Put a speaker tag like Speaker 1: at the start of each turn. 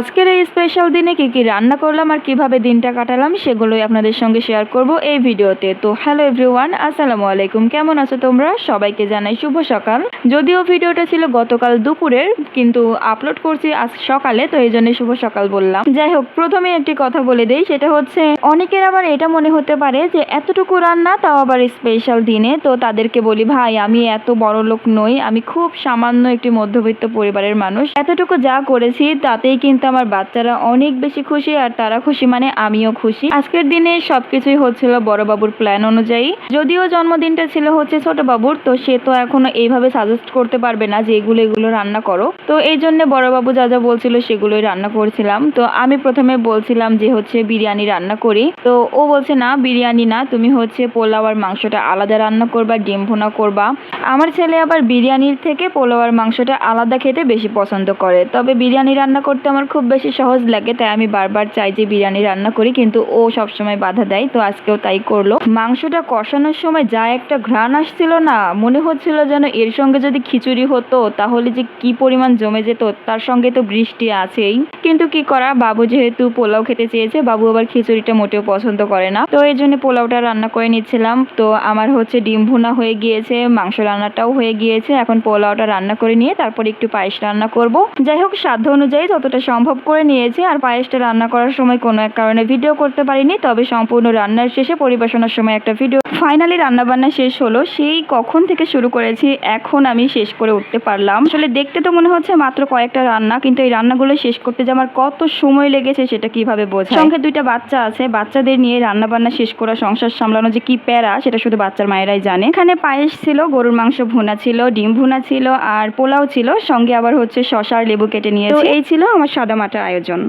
Speaker 1: আজকের এই স্পেশাল দিনে কি কি রান্না করলাম আর কিভাবে দিনটা কাটালাম সেগুলোই আপনাদের সঙ্গে শেয়ার করব এই ভিডিওতে। তো হ্যালো এভরিওয়ান, আসসালামু আলাইকুম। কেমন আছো তোমরা? সবাইকে জানাই শুভ সকাল। যদিও ভিডিওটা ছিল গতকাল দুপুরের, কিন্তু আপলোড করছি আজ সকালে, তো এই জন্য শুভ সকাল বললাম। যাই হোক, প্রথমে একটি কথা বলে দেই, সেটা হচ্ছে অনেকের আবার এটা মনে হতে পারে যে এতটুকু রান্না, তাও আবার স্পেশাল দিনে। তো তাদেরকে বলি, ভাই আমি এত বড় লোক নই, আমি খুব সামান্য একটি মধ্যবিত্ত পরিবারের মানুষ। এতটুকু যা করেছি তাতেই কিন্তু আমার বাচ্চারা অনেক বেশি খুশি, আর তারা খুশি মানে আমিও খুশি। আজকের দিনে সবকিছুই হচ্ছিল বড় বাবুর প্ল্যান অনুযায়ী। যদিও জন্মদিনটা ছিল হচ্ছে ছোট বাবুর, তো সে তো এখনো এইভাবে সাজেস্ট করতে পারবে না যে এগুলো রান্না করো। তো এই জন্য বড় বাবু যা যা বলছিল সেগুলোই রান্না করছিলাম। তো আমি প্রথমে বলছিলাম যে হচ্ছে বিরিয়ানি রান্না করি, তো ও বলছে না বিরিয়ানি না, তুমি হচ্ছে পোলাও আর মাংসটা আলাদা রান্না করবা, ডিম ভুনা করবা। আমার ছেলে আবার বিরিয়ানির থেকে পোলাও আর মাংসটা আলাদা খেতে বেশি পছন্দ করে, তবে বিরিয়ানি রান্না করতে আমার খুব বেশি সহজ লাগে, তাই আমি বারবার চাই যে বিরিয়ানি রান্না করি, কিন্তু ও সবসময় বাধা দেয়। তো আজকেও তাই করলো। মাংসটা কষানোর সময় যা একটা ঘ্রাণ আসছিল না, মনে হচ্ছিল যেন এর সঙ্গে যদি খিচুড়ি হতো তাহলে যে কি পরিমাণ জমে যেত। তার সঙ্গে তো বৃষ্টি আছেই, কিন্তু কি করা, বাবু যেহেতু পোলাও খেতে চেয়েছে, বাবু আবার খিচুড়িটা মোটেও পছন্দ করে না, তো এই জন্য পোলাওটা রান্না করে নিচ্ছিলাম। তো আমার হচ্ছে ডিম ভুনা হয়ে গিয়েছে, মাংস রান্নাটাও হয়ে গিয়েছে, এখন পোলাওটা রান্না করে নিয়ে তারপর একটু পায়েস রান্না করব। যাই হোক, সাধ্য অনুযায়ী যতটা সম্ভব করে নিয়েছি। আর পায়েসটা রান্না করার সময় কোনো এক কারণে ভিডিও করতে পারিনি, তবে সম্পূর্ণ রান্নার শেষে পরিবেশনার সময় একটা ভিডিও। ফাইনালি রান্নাবান্না শেষ হলো। সেই কখন থেকে শুরু করেছি, এখন আমি শেষ করে উঠতে পারলাম। আসলে দেখতে তো মনে হচ্ছে মাত্র কয়েকটা রান্না, কিন্তু এই রান্নাগুলো শেষ করতে যে আমার কত সময় লেগেছে সেটা কিভাবে বোঝায়। সঙ্গে দুইটা বাচ্চা আছে, বাচ্চাদের নিয়ে রান্নাবান্না শেষ করা, সংসার সামলানো যে কি প্যারা সেটা শুধু বাচ্চার মায়েরাই জানে। এখানে পায়েস ছিল, গরুর মাংস ভুনা ছিল, ডিম ভুনা ছিল, আর পোলাও ছিল, সঙ্গে আবার হচ্ছে শসা আর লেবু কেটে নিয়েছে। এই ছিল আমার সাদামাটা আয়োজন।